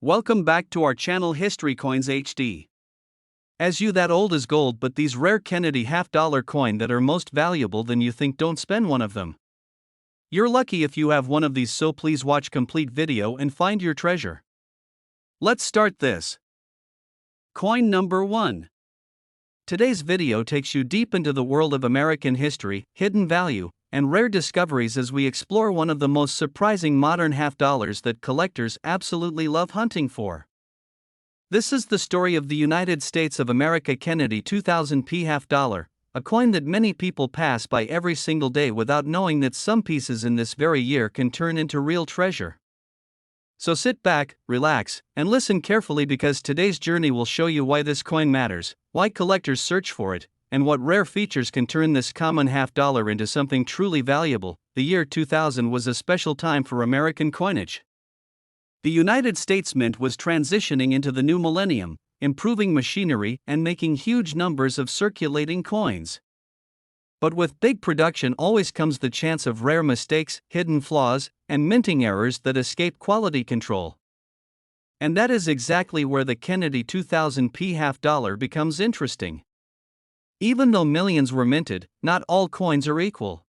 Welcome back to our channel History Coins HD. As you that old is gold, but these rare Kennedy half-dollar coin that are most valuable than you think, don't spend one of them. You're lucky if you have one of these, so please watch complete video and find your treasure. Let's start this. Coin number 1. Today's video takes you deep into the world of American history, hidden value, and rare discoveries as we explore one of the most surprising modern half-dollars that collectors absolutely love hunting for. This is the story of the United States of America Kennedy 2000p half-dollar, a coin that many people pass by every single day without knowing that some pieces in this very year can turn into real treasure. So sit back, relax, and listen carefully, because today's journey will show you why this coin matters, why collectors search for it, and what rare features can turn this common half-dollar into something truly valuable. The year 2000 was a special time for American coinage. The United States Mint was transitioning into the new millennium, improving machinery and making huge numbers of circulating coins. But with big production always comes the chance of rare mistakes, hidden flaws, and minting errors that escape quality control. And that is exactly where the Kennedy 2000p half-dollar becomes interesting. Even though millions were minted, not all coins are equal.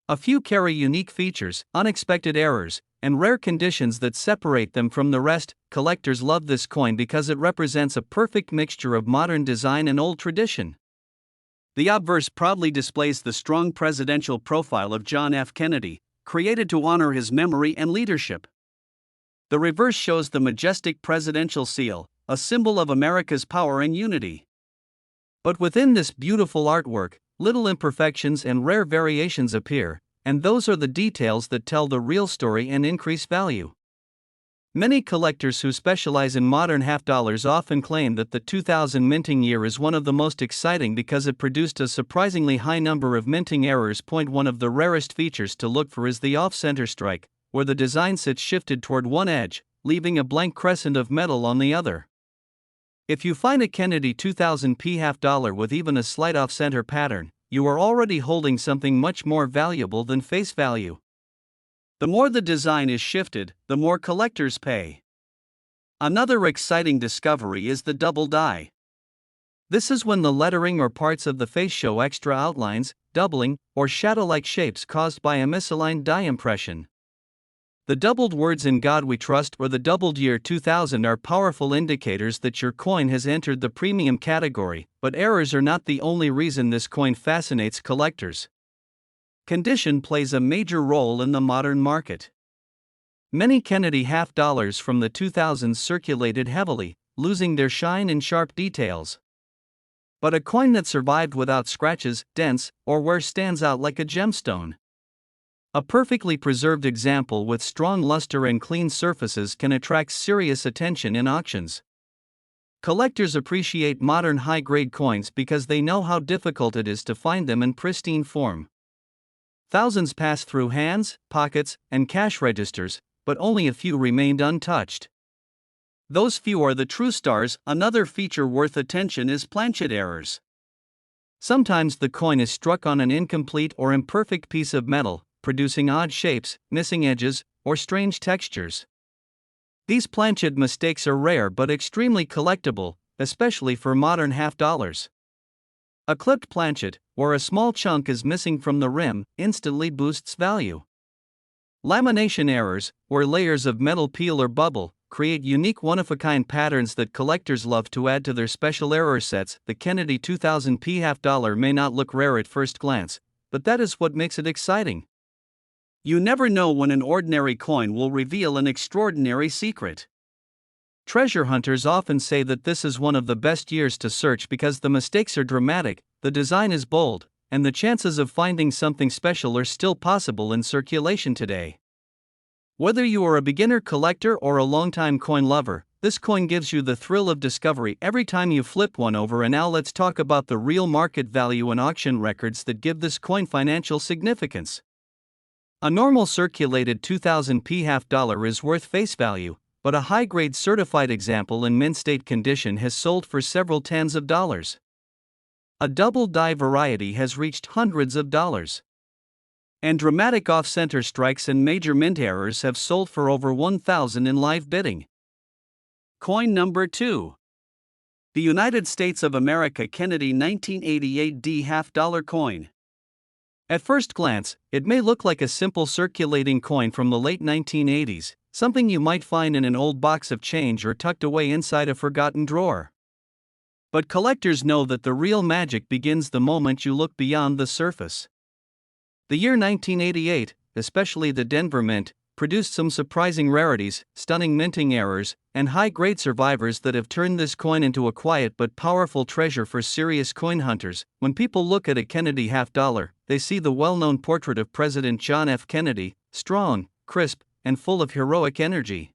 A few carry unique features, unexpected errors, and rare conditions that separate them from the rest. Collectors love this coin because it represents a perfect mixture of modern design and old tradition. The obverse proudly displays the strong presidential profile of John F. Kennedy, created to honor his memory and leadership. The reverse shows the majestic presidential seal, a symbol of America's power and unity. But within this beautiful artwork, little imperfections and rare variations appear, and those are the details that tell the real story and increase value. Many collectors who specialize in modern half-dollars often claim that the 2000 minting year is one of the most exciting because it produced a surprisingly high number of minting errors. One of the rarest features to look for is the off-center strike, where the design sits shifted toward one edge, leaving a blank crescent of metal on the other. If you find a Kennedy 2000p half-dollar with even a slight off-center pattern, you are already holding something much more valuable than face value. The more the design is shifted, the more collectors pay. Another exciting discovery is the double die. This is when the lettering or parts of the face show extra outlines, doubling, or shadow-like shapes caused by a misaligned die impression. The doubled words "In God We Trust" or the doubled year 2000 are powerful indicators that your coin has entered the premium category, but errors are not the only reason this coin fascinates collectors. Condition plays a major role in the modern market. Many Kennedy half-dollars from the 2000s circulated heavily, losing their shine and sharp details. But a coin that survived without scratches, dents, or wear stands out like a gemstone. A perfectly preserved example with strong luster and clean surfaces can attract serious attention in auctions. Collectors appreciate modern high-grade coins because they know how difficult it is to find them in pristine form. Thousands pass through hands, pockets, and cash registers, but only a few remained untouched. Those few are the true stars. Another feature worth attention is planchet errors. Sometimes the coin is struck on an incomplete or imperfect piece of metal, producing odd shapes, missing edges, or strange textures. These planchet mistakes are rare but extremely collectible, especially for modern half-dollars. A clipped planchet, where a small chunk is missing from the rim, instantly boosts value. Lamination errors, where layers of metal peel or bubble, create unique one-of-a-kind patterns that collectors love to add to their special error sets. The Kennedy 2000p half-dollar may not look rare at first glance, but that is what makes it exciting. You never know when an ordinary coin will reveal an extraordinary secret. Treasure hunters often say that this is one of the best years to search because the mistakes are dramatic, the design is bold, and the chances of finding something special are still possible in circulation today. Whether you are a beginner collector or a longtime coin lover, this coin gives you the thrill of discovery every time you flip one over. And now let's talk about the real market value and auction records that give this coin financial significance. A normal circulated 2000p half-dollar is worth face value, but a high-grade certified example in mint state condition has sold for several tens of dollars. A double die variety has reached hundreds of dollars. And dramatic off-center strikes and major mint errors have sold for over $1,000 in live bidding. Coin number 2. The United States of America Kennedy 1988 D half-dollar coin. At first glance, it may look like a simple circulating coin from the late 1980s, something you might find in an old box of change or tucked away inside a forgotten drawer. But collectors know that the real magic begins the moment you look beyond the surface. The year 1988, especially the Denver Mint, produced some surprising rarities, stunning minting errors, and high-grade survivors that have turned this coin into a quiet but powerful treasure for serious coin hunters. When people look at a Kennedy half-dollar, they see the well-known portrait of President John F. Kennedy, strong, crisp, and full of heroic energy.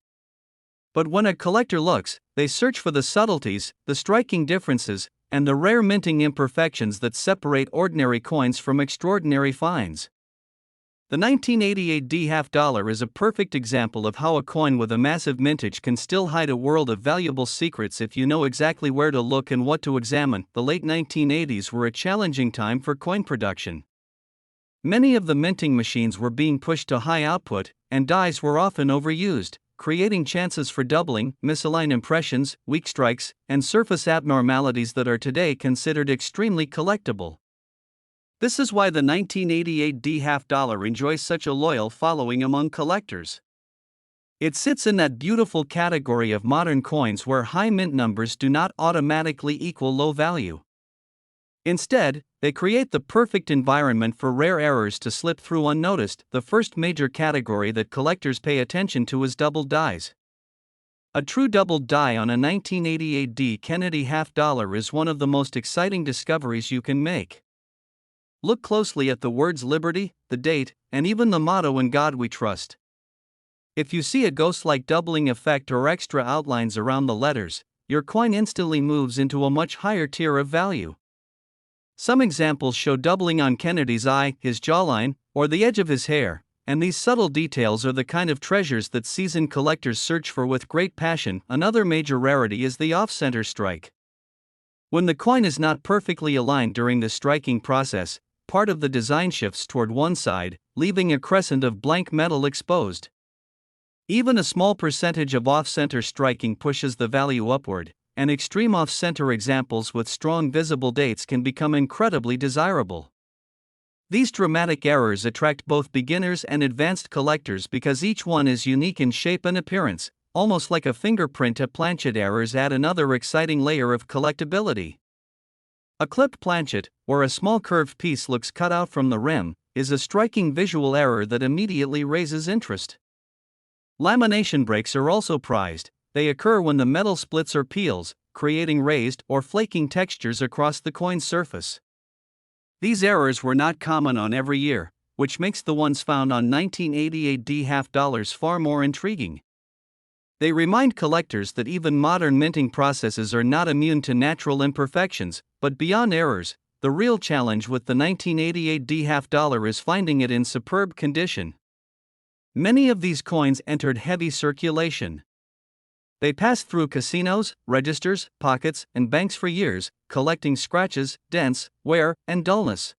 But when a collector looks, they search for the subtleties, the striking differences, and the rare minting imperfections that separate ordinary coins from extraordinary finds. The 1988 D half-dollar is a perfect example of how a coin with a massive mintage can still hide a world of valuable secrets if you know exactly where to look and what to examine. The late 1980s were a challenging time for coin production. Many of the minting machines were being pushed to high output, and dies were often overused, creating chances for doubling, misaligned impressions, weak strikes, and surface abnormalities that are today considered extremely collectible. This is why the 1988 D half-dollar enjoys such a loyal following among collectors. It sits in that beautiful category of modern coins where high mint numbers do not automatically equal low value. Instead, they create the perfect environment for rare errors to slip through unnoticed. The first major category that collectors pay attention to is doubled dies. A true doubled die on a 1988 D Kennedy half-dollar is one of the most exciting discoveries you can make. Look closely at the words Liberty, the date, and even the motto "In God We Trust." If you see a ghost-like doubling effect or extra outlines around the letters, your coin instantly moves into a much higher tier of value. Some examples show doubling on Kennedy's eye, his jawline, or the edge of his hair, and these subtle details are the kind of treasures that seasoned collectors search for with great passion. Another major rarity is the off-center strike. When the coin is not perfectly aligned during the striking process, part of the design shifts toward one side, leaving a crescent of blank metal exposed. Even a small percentage of off-center striking pushes the value upward, and extreme off-center examples with strong visible dates can become incredibly desirable. These dramatic errors attract both beginners and advanced collectors because each one is unique in shape and appearance, almost like a fingerprint. Planchet errors add another exciting layer of collectability. A clipped planchet, where a small curved piece looks cut out from the rim, is a striking visual error that immediately raises interest. Lamination breaks are also prized. They occur when the metal splits or peels, creating raised or flaking textures across the coin's surface. These errors were not common on every year, which makes the ones found on 1988 D half-dollars far more intriguing. They remind collectors that even modern minting processes are not immune to natural imperfections, but beyond errors, the real challenge with the 1988 D half-dollar is finding it in superb condition. Many of these coins entered heavy circulation. They passed through casinos, registers, pockets, and banks for years, collecting scratches, dents, wear, and dullness.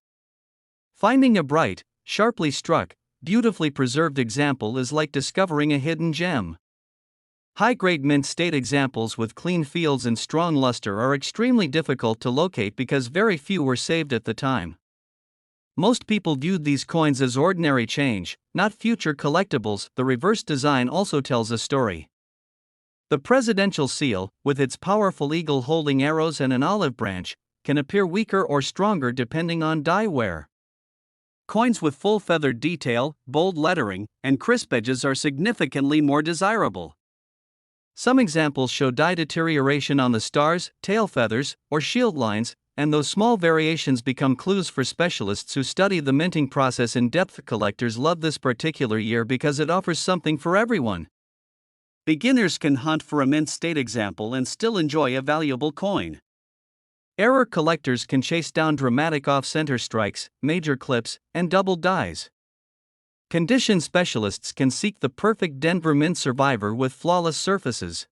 Finding a bright, sharply struck, beautifully preserved example is like discovering a hidden gem. High-grade mint state examples with clean fields and strong luster are extremely difficult to locate because very few were saved at the time. Most people viewed these coins as ordinary change, not future collectibles. The reverse design also tells a story. The presidential seal, with its powerful eagle holding arrows and an olive branch, can appear weaker or stronger depending on die wear. Coins with full feathered detail, bold lettering, and crisp edges are significantly more desirable. Some examples show die deterioration on the stars, tail feathers, or shield lines, and those small variations become clues for specialists who study the minting process in depth. Collectors love this particular year because it offers something for everyone. Beginners can hunt for a mint state example and still enjoy a valuable coin. Error collectors can chase down dramatic off-center strikes, major clips, and doubled dies. Condition specialists can seek the perfect Denver Mint survivor with flawless surfaces.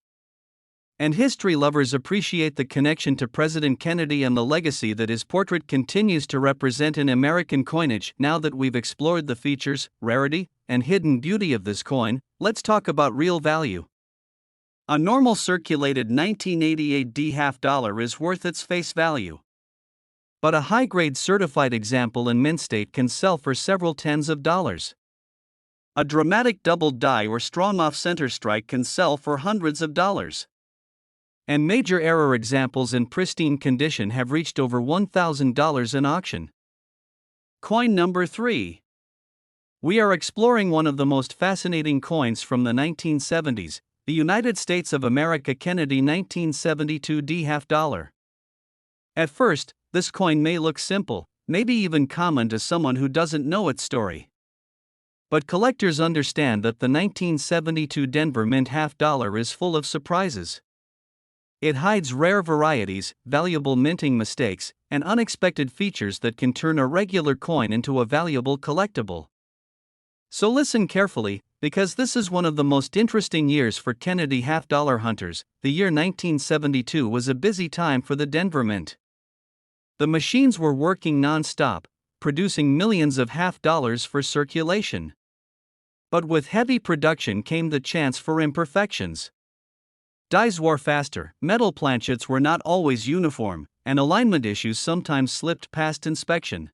And history lovers appreciate the connection to President Kennedy and the legacy that his portrait continues to represent in American coinage. Now that we've explored the features, rarity, and hidden beauty of this coin, let's talk about real value. A normal circulated 1988 D half dollar is worth its face value. But a high-grade certified example in mint state can sell for several tens of dollars. A dramatic double die or strong off-center strike can sell for hundreds of dollars. And major error examples in pristine condition have reached over $1,000 in auction. Coin number 3. We are exploring one of the most fascinating coins from the 1970s, the United States of America Kennedy 1972 D half dollar. At first, this coin may look simple, maybe even common to someone who doesn't know its story. But collectors understand that the 1972 Denver Mint half dollar is full of surprises. It hides rare varieties, valuable minting mistakes, and unexpected features that can turn a regular coin into a valuable collectible. So listen carefully, because this is one of the most interesting years for Kennedy half dollar hunters. The year 1972 was a busy time for the Denver Mint. The machines were working non-stop, producing millions of half dollars for circulation. But with heavy production came the chance for imperfections. Dies wore faster, metal planchets were not always uniform, and alignment issues sometimes slipped past inspection.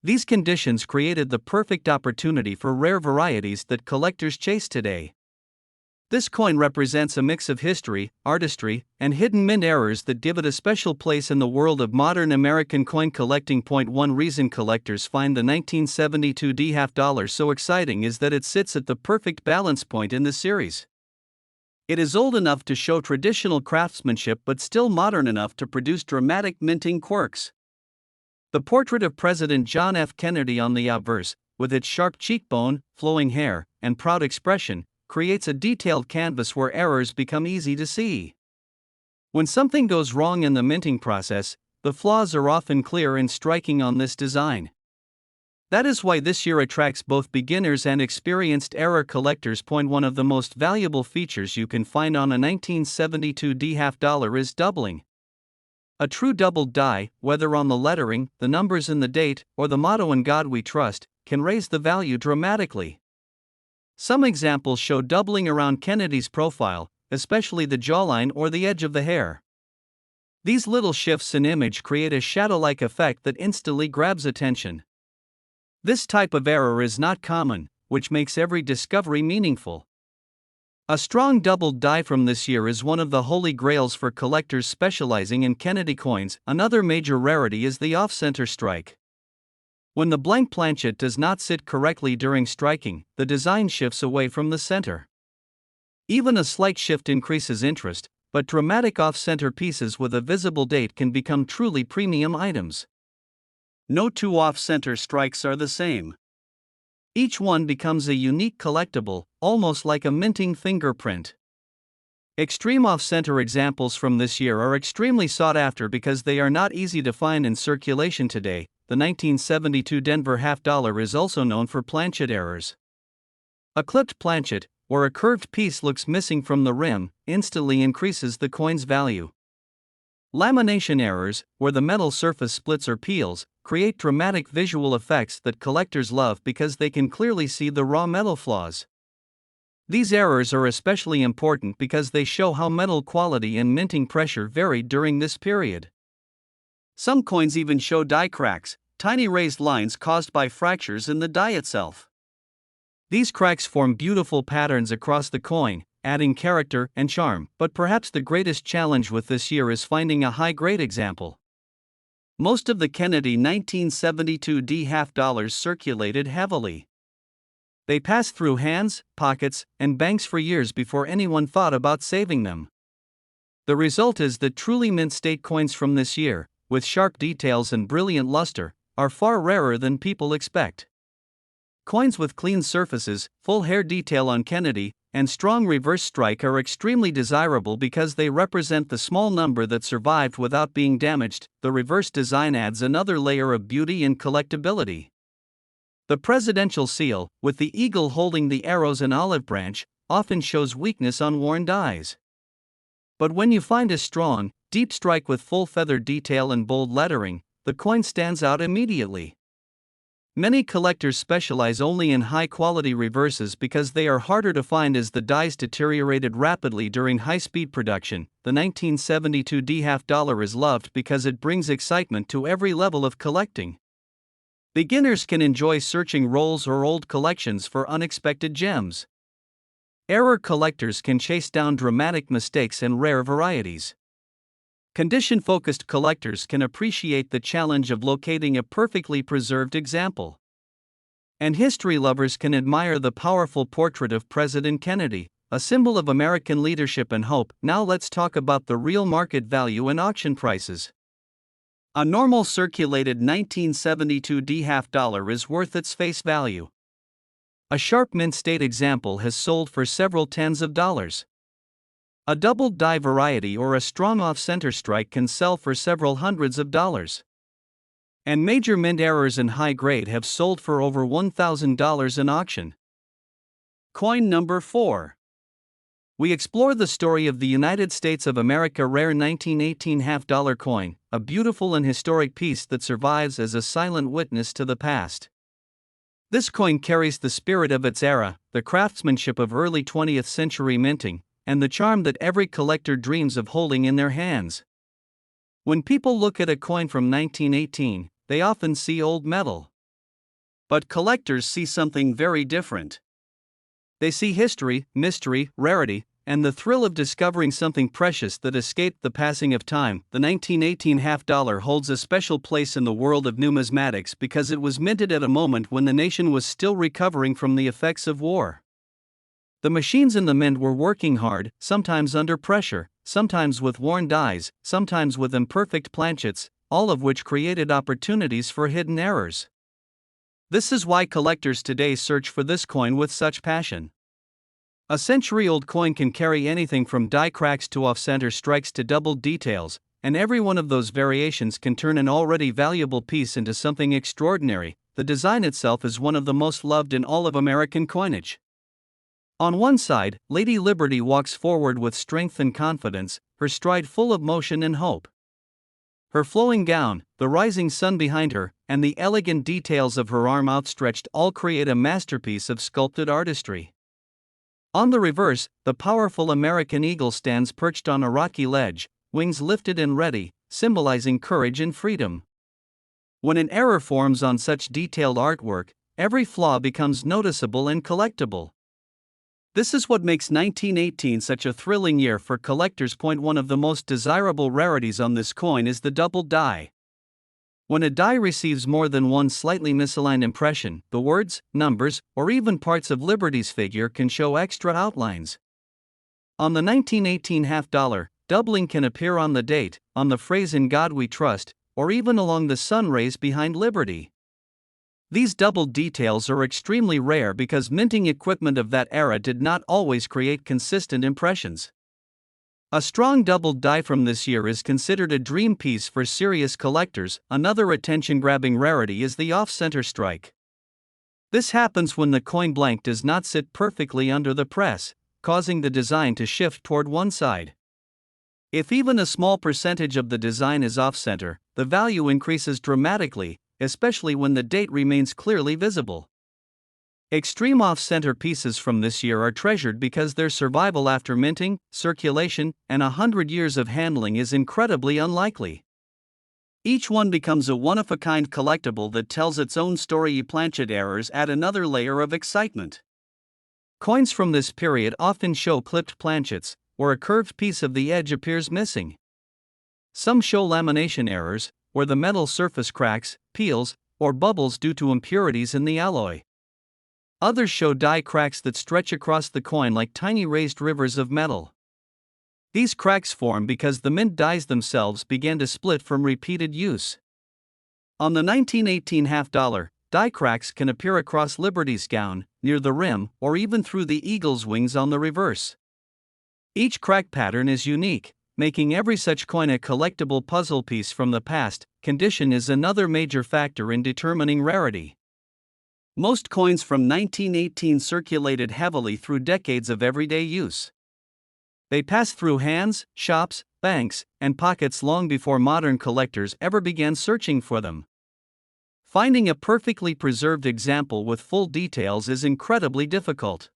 These conditions created the perfect opportunity for rare varieties that collectors chase today. This coin represents a mix of history, artistry, and hidden mint errors that give it a special place in the world of modern American coin collecting. One reason collectors find the 1972 D half dollar so exciting is that it sits at the perfect balance point in the series. It is old enough to show traditional craftsmanship but still modern enough to produce dramatic minting quirks. The portrait of President John F. Kennedy on the obverse, with its sharp cheekbone, flowing hair, and proud expression, creates a detailed canvas where errors become easy to see. When something goes wrong in the minting process, the flaws are often clear and striking on this design. That is why this year attracts both beginners and experienced error collectors. One of the most valuable features you can find on a 1972 D half dollar is doubling. A true doubled die, whether on the lettering, the numbers in the date, or the motto "In God We Trust," can raise the value dramatically. Some examples show doubling around Kennedy's profile, especially the jawline or the edge of the hair. These little shifts in image create a shadow-like effect that instantly grabs attention. This type of error is not common, which makes every discovery meaningful. A strong doubled die from this year is one of the holy grails for collectors specializing in Kennedy coins. Another major rarity is the off-center strike. When the blank planchet does not sit correctly during striking, the design shifts away from the center. Even a slight shift increases interest, but dramatic off-center pieces with a visible date can become truly premium items. No two off-center strikes are the same. Each one becomes a unique collectible, almost like a minting fingerprint. Extreme off-center examples from this year are extremely sought after because they are not easy to find in circulation today. The 1972 Denver half dollar is also known for planchet errors. A clipped planchet, where a curved piece looks missing from the rim, instantly increases the coin's value. Lamination errors, where the metal surface splits or peels, create dramatic visual effects that collectors love because they can clearly see the raw metal flaws. These errors are especially important because they show how metal quality and minting pressure varied during this period. Some coins even show die cracks, tiny raised lines caused by fractures in the die itself. These cracks form beautiful patterns across the coin, adding character and charm, but perhaps the greatest challenge with this year is finding a high-grade example. Most of the Kennedy 1972 D half dollars circulated heavily. They passed through hands, pockets, and banks for years before anyone thought about saving them. The result is that truly mint state coins from this year, with sharp details and brilliant luster, are far rarer than people expect. Coins with clean surfaces, full hair detail on Kennedy, and strong reverse strike are extremely desirable because they represent the small number that survived without being damaged. The reverse design adds another layer of beauty and collectability. The presidential seal, with the eagle holding the arrows and olive branch, often shows weakness on worn dies. But when you find a strong, deep strike with full feather detail and bold lettering, the coin stands out immediately. Many collectors specialize only in high-quality reverses because they are harder to find as the dies deteriorated rapidly during high-speed production. The 1972 D-half-dollar is loved because it brings excitement to every level of collecting. Beginners can enjoy searching rolls or old collections for unexpected gems. Error collectors can chase down dramatic mistakes and rare varieties. Condition-focused collectors can appreciate the challenge of locating a perfectly preserved example. And history lovers can admire the powerful portrait of President Kennedy, a symbol of American leadership and hope. Now let's talk about the real market value and auction prices. A normal circulated 1972 D-half-dollar is worth its face value. A sharp mint state example has sold for several tens of dollars. A doubled die variety or a strong off-center strike can sell for several hundreds of dollars. And major mint errors in high grade have sold for over $1,000 in auction. Coin number 4. We explore the story of the United States of America rare 1918 half-dollar coin, a beautiful and historic piece that survives as a silent witness to the past. This coin carries the spirit of its era, the craftsmanship of early 20th century minting, and the charm that every collector dreams of holding in their hands. When people look at a coin from 1918, they often see old metal. But collectors see something very different. They see history, mystery, rarity, and the thrill of discovering something precious that escaped the passing of time. The 1918 half-dollar holds a special place in the world of numismatics because it was minted at a moment when the nation was still recovering from the effects of war. The machines in the mint were working hard, sometimes under pressure, sometimes with worn dies, sometimes with imperfect planchets, all of which created opportunities for hidden errors. This is why collectors today search for this coin with such passion. A century-old coin can carry anything from die cracks to off-center strikes to doubled details, and every one of those variations can turn an already valuable piece into something extraordinary. The design itself is one of the most loved in all of American coinage. On one side, Lady Liberty walks forward with strength and confidence, her stride full of motion and hope. Her flowing gown, the rising sun behind her, and the elegant details of her arm outstretched all create a masterpiece of sculpted artistry. On the reverse, the powerful American eagle stands perched on a rocky ledge, wings lifted and ready, symbolizing courage and freedom. When an error forms on such detailed artwork, every flaw becomes noticeable and collectible. This is what makes 1918 such a thrilling year for collectors. One of the most desirable rarities on this coin is the double die. When a die receives more than one slightly misaligned impression, the words, numbers, or even parts of Liberty's figure can show extra outlines. On the 1918 half-dollar, doubling can appear on the date, on the phrase "In God We Trust," or even along the sun rays behind Liberty. These doubled details are extremely rare because minting equipment of that era did not always create consistent impressions. A strong doubled die from this year is considered a dream piece for serious collectors. Another attention-grabbing rarity is the off-center strike. This happens when the coin blank does not sit perfectly under the press, causing the design to shift toward one side. If even a small percentage of the design is off-center, the value increases dramatically, especially when the date remains clearly visible. Extreme off-center pieces from this year are treasured because their survival after minting, circulation, and 100 years of handling is incredibly unlikely. Each one becomes a one-of-a-kind collectible that tells its own story. Planchet errors add another layer of excitement. Coins from this period often show clipped planchets, where a curved piece of the edge appears missing. Some show lamination errors, where the metal surface cracks, peels, or bubbles due to impurities in the alloy. Others show die cracks that stretch across the coin like tiny raised rivers of metal. These cracks form because the mint dies themselves began to split from repeated use. On the 1918 half-dollar, die cracks can appear across Liberty's gown, near the rim, or even through the eagle's wings on the reverse. Each crack pattern is unique, making every such coin a collectible puzzle piece from the past. Condition is another major factor in determining rarity. Most coins from 1918 circulated heavily through decades of everyday use. They passed through hands, shops, banks, and pockets long before modern collectors ever began searching for them. Finding a perfectly preserved example with full details is incredibly difficult.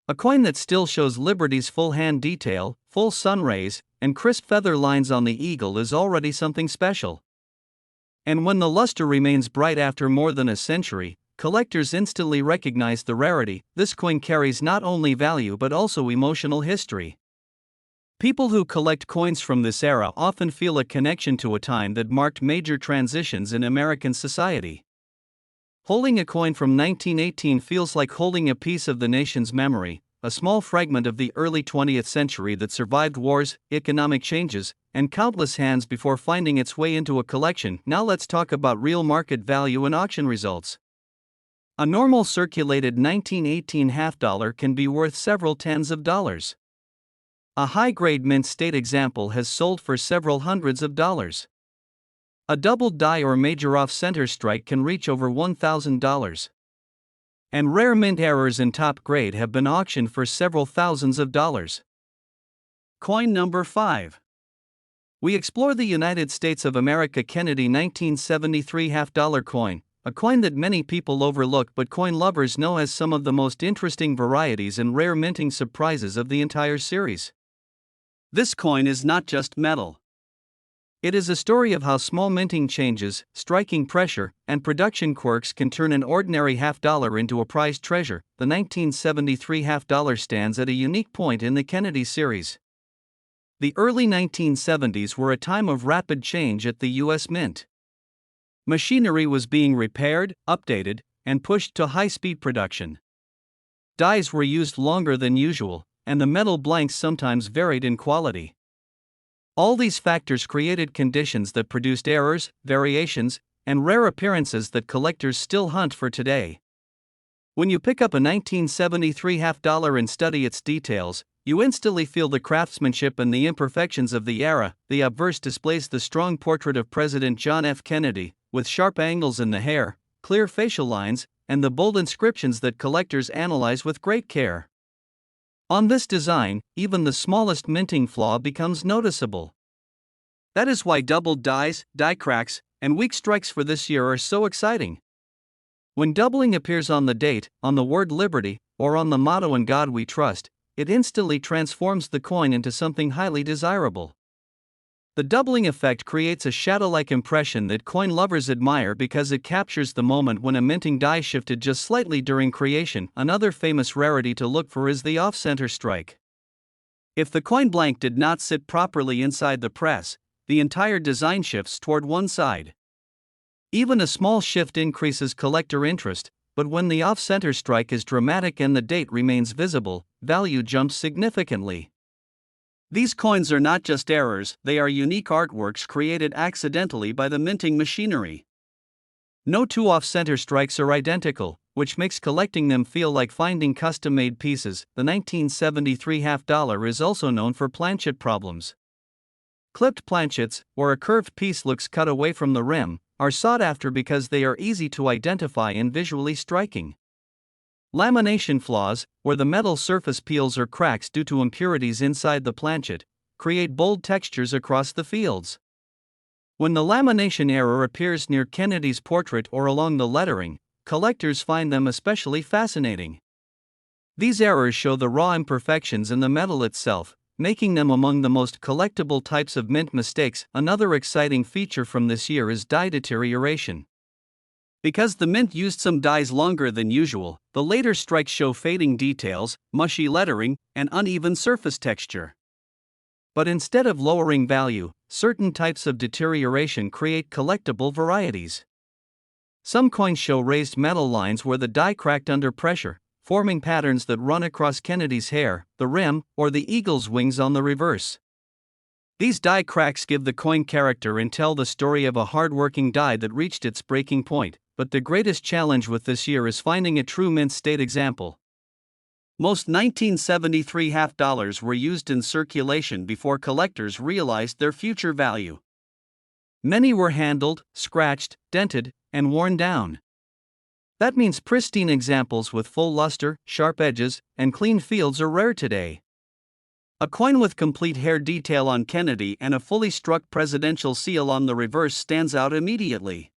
A coin that still shows Liberty's full hand detail, full sun rays, and crisp feather lines on the eagle is already something special. And when the luster remains bright after more than a century, collectors instantly recognize the rarity. This coin carries not only value but also emotional history. People who collect coins from this era often feel a connection to a time that marked major transitions in American society. Holding a coin from 1918 feels like holding a piece of the nation's memory, a small fragment of the early 20th century that survived wars, economic changes, and countless hands before finding its way into a collection. Now let's talk about real market value and auction results. A normal circulated 1918 half dollar can be worth several tens of dollars. A high-grade mint state example has sold for several hundreds of dollars. A doubled die or major off-center strike can reach over $1,000. And rare mint errors in top grade have been auctioned for several thousands of dollars. Coin number 5. We explore the United States of America Kennedy 1973 half-dollar coin, a coin that many people overlook but coin lovers know as some of the most interesting varieties and rare minting surprises of the entire series. This coin is not just metal. It is a story of how small minting changes, striking pressure, and production quirks can turn an ordinary half-dollar into a prized treasure. The 1973 half-dollar stands at a unique point in the Kennedy series. The early 1970s were a time of rapid change at the U.S. Mint. Machinery was being repaired, updated, and pushed to high-speed production. Dies were used longer than usual, and the metal blanks sometimes varied in quality. All these factors created conditions that produced errors, variations, and rare appearances that collectors still hunt for today. When you pick up a 1973 half-dollar and study its details, you instantly feel the craftsmanship and the imperfections of the era. The obverse displays the strong portrait of President John F. Kennedy, with sharp angles in the hair, clear facial lines, and the bold inscriptions that collectors analyze with great care. On this design, even the smallest minting flaw becomes noticeable. That is why doubled dies, die cracks, and weak strikes for this year are so exciting. When doubling appears on the date, on the word Liberty, or on the motto "In God We Trust," it instantly transforms the coin into something highly desirable. The doubling effect creates a shadow-like impression that coin lovers admire because it captures the moment when a minting die shifted just slightly during creation. Another famous rarity to look for is the off-center strike. If the coin blank did not sit properly inside the press, the entire design shifts toward one side. Even a small shift increases collector interest, but when the off-center strike is dramatic and the date remains visible, value jumps significantly. These coins are not just errors, they are unique artworks created accidentally by the minting machinery. No two off-center strikes are identical, which makes collecting them feel like finding custom-made pieces. The 1973 half-dollar is also known for planchet problems. Clipped planchets, where a curved piece looks cut away from the rim, are sought after because they are easy to identify and visually striking. Lamination flaws, where the metal surface peels or cracks due to impurities inside the planchet, create bold textures across the fields. When the lamination error appears near Kennedy's portrait or along the lettering, collectors find them especially fascinating. These errors show the raw imperfections in the metal itself, making them among the most collectible types of mint mistakes. Another exciting feature from this year is die deterioration. Because the mint used some dies longer than usual, the later strikes show fading details, mushy lettering, and uneven surface texture. But instead of lowering value, certain types of deterioration create collectible varieties. Some coins show raised metal lines where the die cracked under pressure, forming patterns that run across Kennedy's hair, the rim, or the eagle's wings on the reverse. These die cracks give the coin character and tell the story of a hard-working die that reached its breaking point. But the greatest challenge with this year is finding a true mint state example. Most 1973 half-dollars were used in circulation before collectors realized their future value. Many were handled, scratched, dented, and worn down. That means pristine examples with full luster, sharp edges, and clean fields are rare today. A coin with complete hair detail on Kennedy and a fully struck presidential seal on the reverse stands out immediately.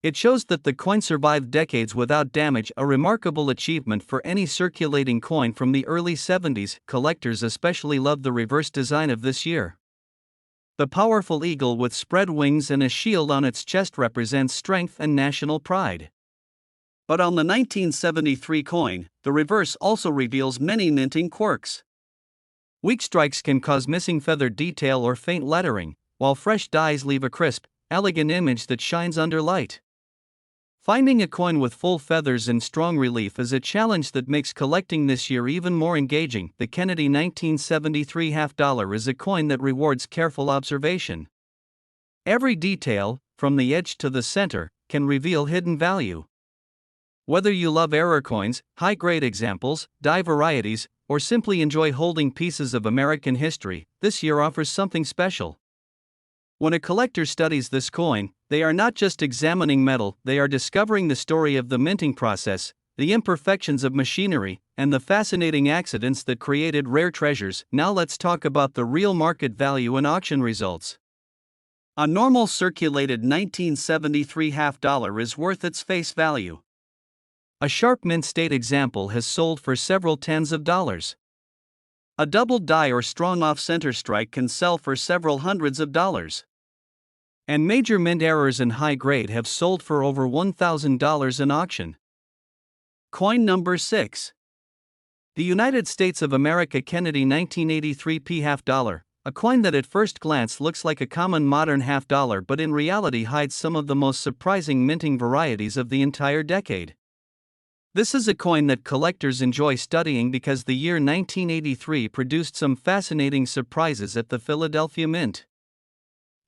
It shows that the coin survived decades without damage, a remarkable achievement for any circulating coin from the early 70s. Collectors especially love the reverse design of this year. The powerful eagle with spread wings and a shield on its chest represents strength and national pride. But on the 1973 coin, the reverse also reveals many minting quirks. Weak strikes can cause missing feathered detail or faint lettering, while fresh dies leave a crisp, elegant image that shines under light. Finding a coin with full feathers and strong relief is a challenge that makes collecting this year even more engaging. The Kennedy 1973 half dollar is a coin that rewards careful observation. Every detail, from the edge to the center, can reveal hidden value. Whether you love error coins, high-grade examples, die varieties, or simply enjoy holding pieces of American history, this year offers something special. When a collector studies this coin, they are not just examining metal, they are discovering the story of the minting process, the imperfections of machinery, and the fascinating accidents that created rare treasures. Now let's talk about the real market value and auction results. A normal circulated 1973 half dollar is worth its face value. A sharp mint state example has sold for several tens of dollars. A doubled die or strong off-center strike can sell for several hundreds of dollars. And major mint errors in high grade have sold for over $1,000 in auction. Coin number 6. The United States of America Kennedy 1983 P half dollar, a coin that at first glance looks like a common modern half dollar but in reality hides some of the most surprising minting varieties of the entire decade. This is a coin that collectors enjoy studying because the year 1983 produced some fascinating surprises at the Philadelphia Mint.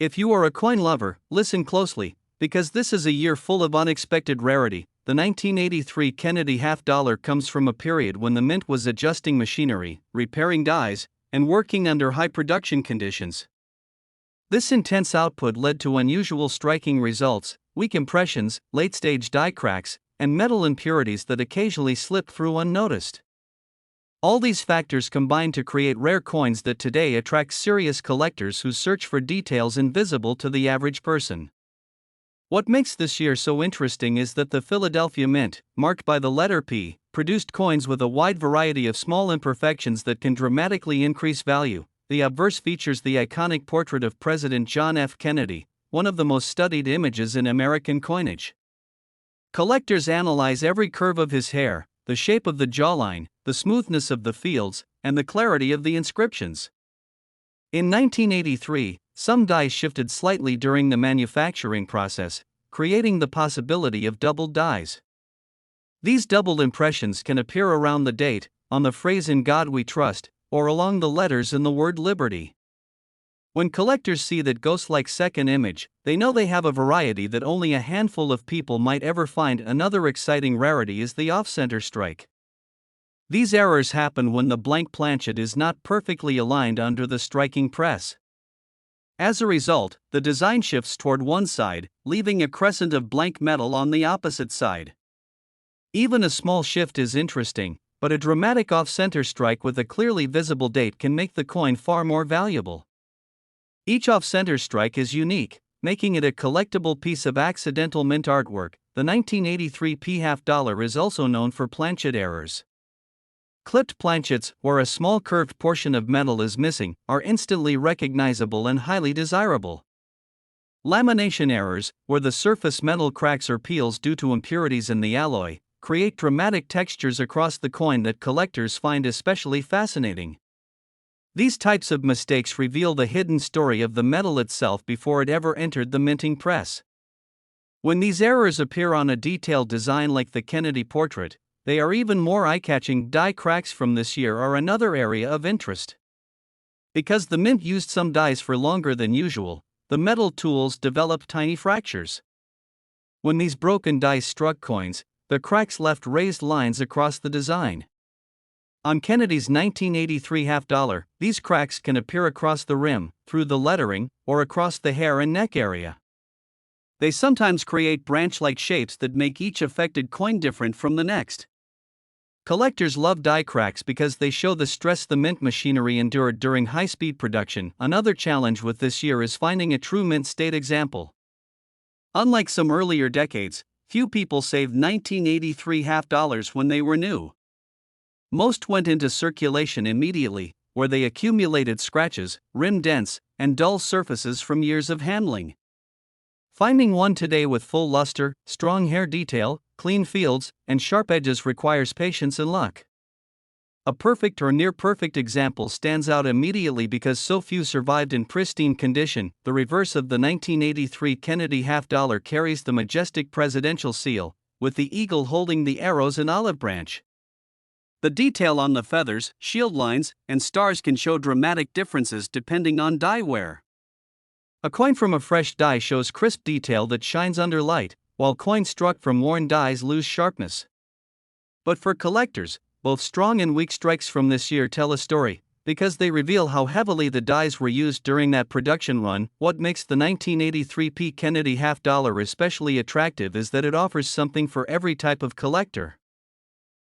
If you are a coin lover, listen closely, because this is a year full of unexpected rarity. The 1983 Kennedy half dollar comes from a period when the mint was adjusting machinery, repairing dies, and working under high production conditions. This intense output led to unusual striking results, weak impressions, late-stage die cracks, and metal impurities that occasionally slip through unnoticed. All these factors combine to create rare coins that today attract serious collectors who search for details invisible to the average person. What makes this year so interesting is that the Philadelphia Mint, marked by the letter P, produced coins with a wide variety of small imperfections that can dramatically increase value. The obverse features the iconic portrait of President John F. Kennedy, one of the most studied images in American coinage. Collectors analyze every curve of his hair, the shape of the jawline, the smoothness of the fields, and the clarity of the inscriptions. In 1983, some dies shifted slightly during the manufacturing process, creating the possibility of doubled dies. These doubled impressions can appear around the date, on the phrase "In God We Trust," or along the letters in the word "Liberty." When collectors see that ghost-like second image, they know they have a variety that only a handful of people might ever find. Another exciting rarity is the off-center strike. These errors happen when the blank planchet is not perfectly aligned under the striking press. As a result, the design shifts toward one side, leaving a crescent of blank metal on the opposite side. Even a small shift is interesting, but a dramatic off-center strike with a clearly visible date can make the coin far more valuable. Each off-center strike is unique, making it a collectible piece of accidental mint artwork. The 1983 P half dollar is also known for planchet errors. Clipped planchets, where a small curved portion of metal is missing, are instantly recognizable and highly desirable. Lamination errors, where the surface metal cracks or peels due to impurities in the alloy, create dramatic textures across the coin that collectors find especially fascinating. These types of mistakes reveal the hidden story of the metal itself before it ever entered the minting press. When these errors appear on a detailed design like the Kennedy portrait, they are even more eye-catching. Die cracks from this year are another area of interest. Because the mint used some dies for longer than usual, the metal tools developed tiny fractures. When these broken dies struck coins, the cracks left raised lines across the design. On Kennedy's 1983 half dollar, these cracks can appear across the rim, through the lettering, or across the hair and neck area. They sometimes create branch-like shapes that make each affected coin different from the next. Collectors love die cracks because they show the stress the mint machinery endured during high-speed production. Another challenge with this year is finding a true mint state example. Unlike some earlier decades, few people saved 1983 half dollars when they were new. Most went into circulation immediately, where they accumulated scratches, rim dents, and dull surfaces from years of handling. Finding one today with full luster, strong hair detail, clean fields, and sharp edges requires patience and luck. A perfect or near-perfect example stands out immediately because so few survived in pristine condition. The reverse of the 1983 Kennedy half dollar carries the majestic presidential seal, with the eagle holding the arrows and olive branch. The detail on the feathers, shield lines, and stars can show dramatic differences depending on die wear. A coin from a fresh die shows crisp detail that shines under light, while coins struck from worn dies lose sharpness. But for collectors, both strong and weak strikes from this year tell a story, because they reveal how heavily the dies were used during that production run. What makes the 1983 P. Kennedy half dollar especially attractive is that it offers something for every type of collector.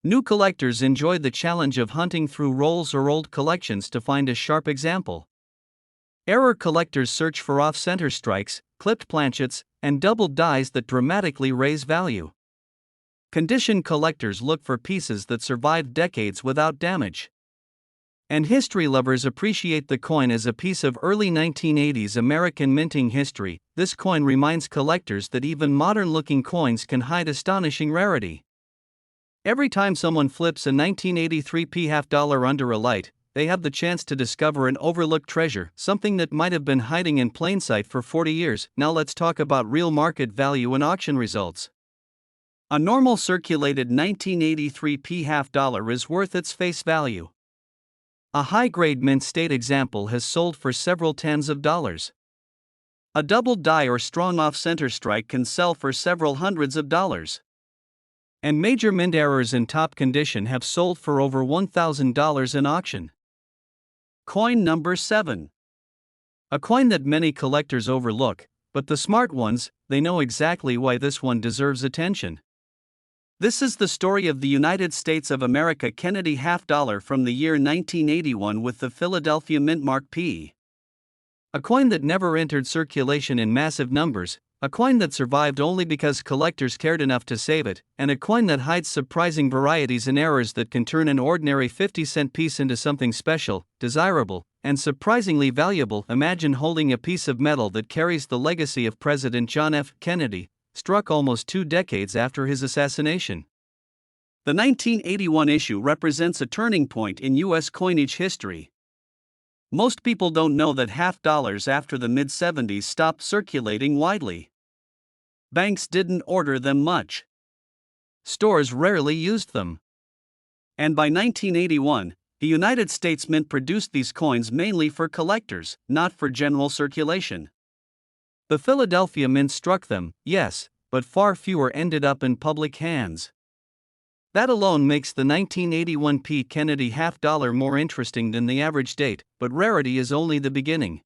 New collectors enjoy the challenge of hunting through rolls or old collections to find a sharp example. Error collectors search for off-center strikes, clipped planchets, and doubled dies that dramatically raise value. Condition collectors look for pieces that survived decades without damage. And history lovers appreciate the coin as a piece of early 1980s American minting history. This coin reminds collectors that even modern-looking coins can hide astonishing rarity. Every time someone flips a 1983 P half dollar under a light, they have the chance to discover an overlooked treasure, something that might have been hiding in plain sight for 40 years. Now let's talk about real market value and auction results. A normal circulated 1983 P half dollar is worth its face value. A high-grade mint state example has sold for several tens of dollars. A doubled die or strong off-center strike can sell for several hundreds of dollars. And major mint errors in top condition have sold for over $1,000 in auction. Coin number 7. A coin that many collectors overlook, but the smart ones, they know exactly why this one deserves attention. This is the story of the United States of America Kennedy half dollar from the year 1981 with the Philadelphia Mint Mark P. A coin that never entered circulation in massive numbers, a coin that survived only because collectors cared enough to save it, and a coin that hides surprising varieties and errors that can turn an ordinary 50-cent piece into something special, desirable, and surprisingly valuable. Imagine holding a piece of metal that carries the legacy of President John F. Kennedy, struck almost 2 decades after his assassination. The 1981 issue represents a turning point in U.S. coinage history. Most people don't know that half dollars after the mid-70s stopped circulating widely. Banks didn't order them much. Stores rarely used them. And by 1981, the United States Mint produced these coins mainly for collectors, not for general circulation. The Philadelphia Mint struck them, yes, but far fewer ended up in public hands. That alone makes the 1981 P. Kennedy half dollar more interesting than the average date, but rarity is only the beginning.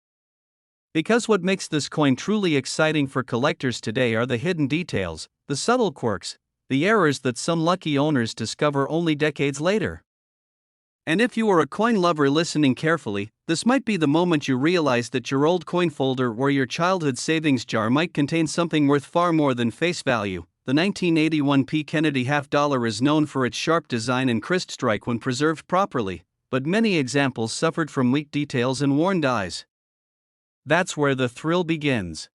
Because what makes this coin truly exciting for collectors today are the hidden details, the subtle quirks, the errors that some lucky owners discover only decades later. And if you are a coin lover listening carefully, this might be the moment you realize that your old coin folder or your childhood savings jar might contain something worth far more than face value. The 1981 P. Kennedy half dollar is known for its sharp design and crisp strike when preserved properly, but many examples suffered from weak details and worn dies. That's where the thrill begins.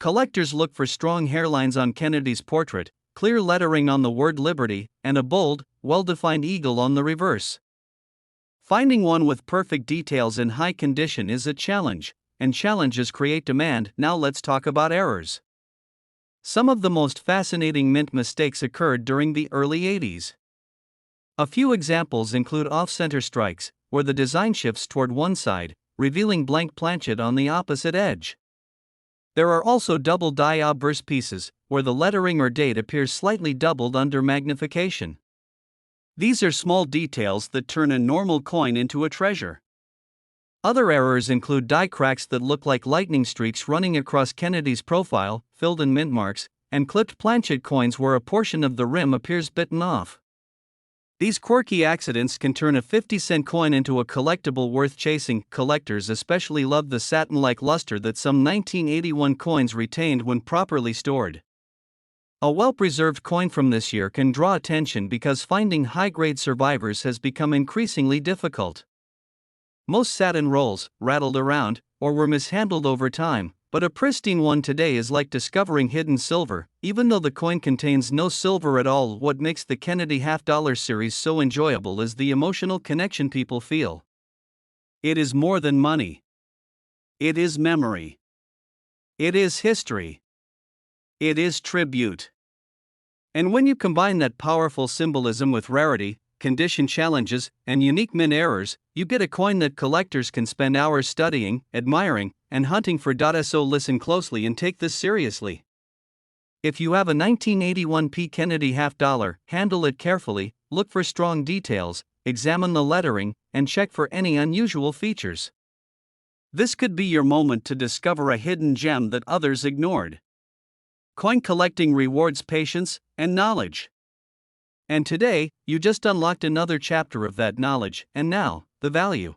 Collectors look for strong hairlines on Kennedy's portrait, clear lettering on the word Liberty, and a bold, well-defined eagle on the reverse. Finding one with perfect details in high condition is a challenge, and challenges create demand. Now let's talk about errors. Some of the most fascinating mint mistakes occurred during the early 80s. A few examples include off-center strikes, where the design shifts toward one side, revealing blank planchet on the opposite edge. There are also double die obverse pieces, where the lettering or date appears slightly doubled under magnification. These are small details that turn a normal coin into a treasure. Other errors include die cracks that look like lightning streaks running across Kennedy's profile, filled in mint marks, and clipped planchet coins where a portion of the rim appears bitten off. These quirky accidents can turn a 50-cent coin into a collectible worth chasing. Collectors especially love the satin-like luster that some 1981 coins retained when properly stored. A well-preserved coin from this year can draw attention because finding high-grade survivors has become increasingly difficult. Most satin rolls rattled around or were mishandled over time, but a pristine one today is like discovering hidden silver, even though the coin contains no silver at all. What makes the Kennedy half-dollar series so enjoyable is the emotional connection people feel. It is more than money. It is memory. It is history. It is tribute. And when you combine that powerful symbolism with rarity, condition challenges, and unique mint errors, you get a coin that collectors can spend hours studying, admiring, and hunting for. So listen closely and take this seriously. If you have a 1981 P. Kennedy half-dollar, handle it carefully, look for strong details, examine the lettering, and check for any unusual features. This could be your moment to discover a hidden gem that others ignored. Coin collecting rewards patience and knowledge. And today, you just unlocked another chapter of that knowledge, and now, the value.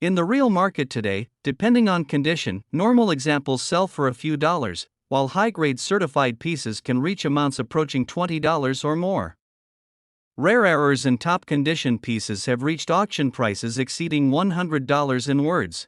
In the real market today, depending on condition, normal examples sell for a few dollars, while high-grade certified pieces can reach amounts approaching $20 or more. Rare errors and top condition pieces have reached auction prices exceeding $100 in words.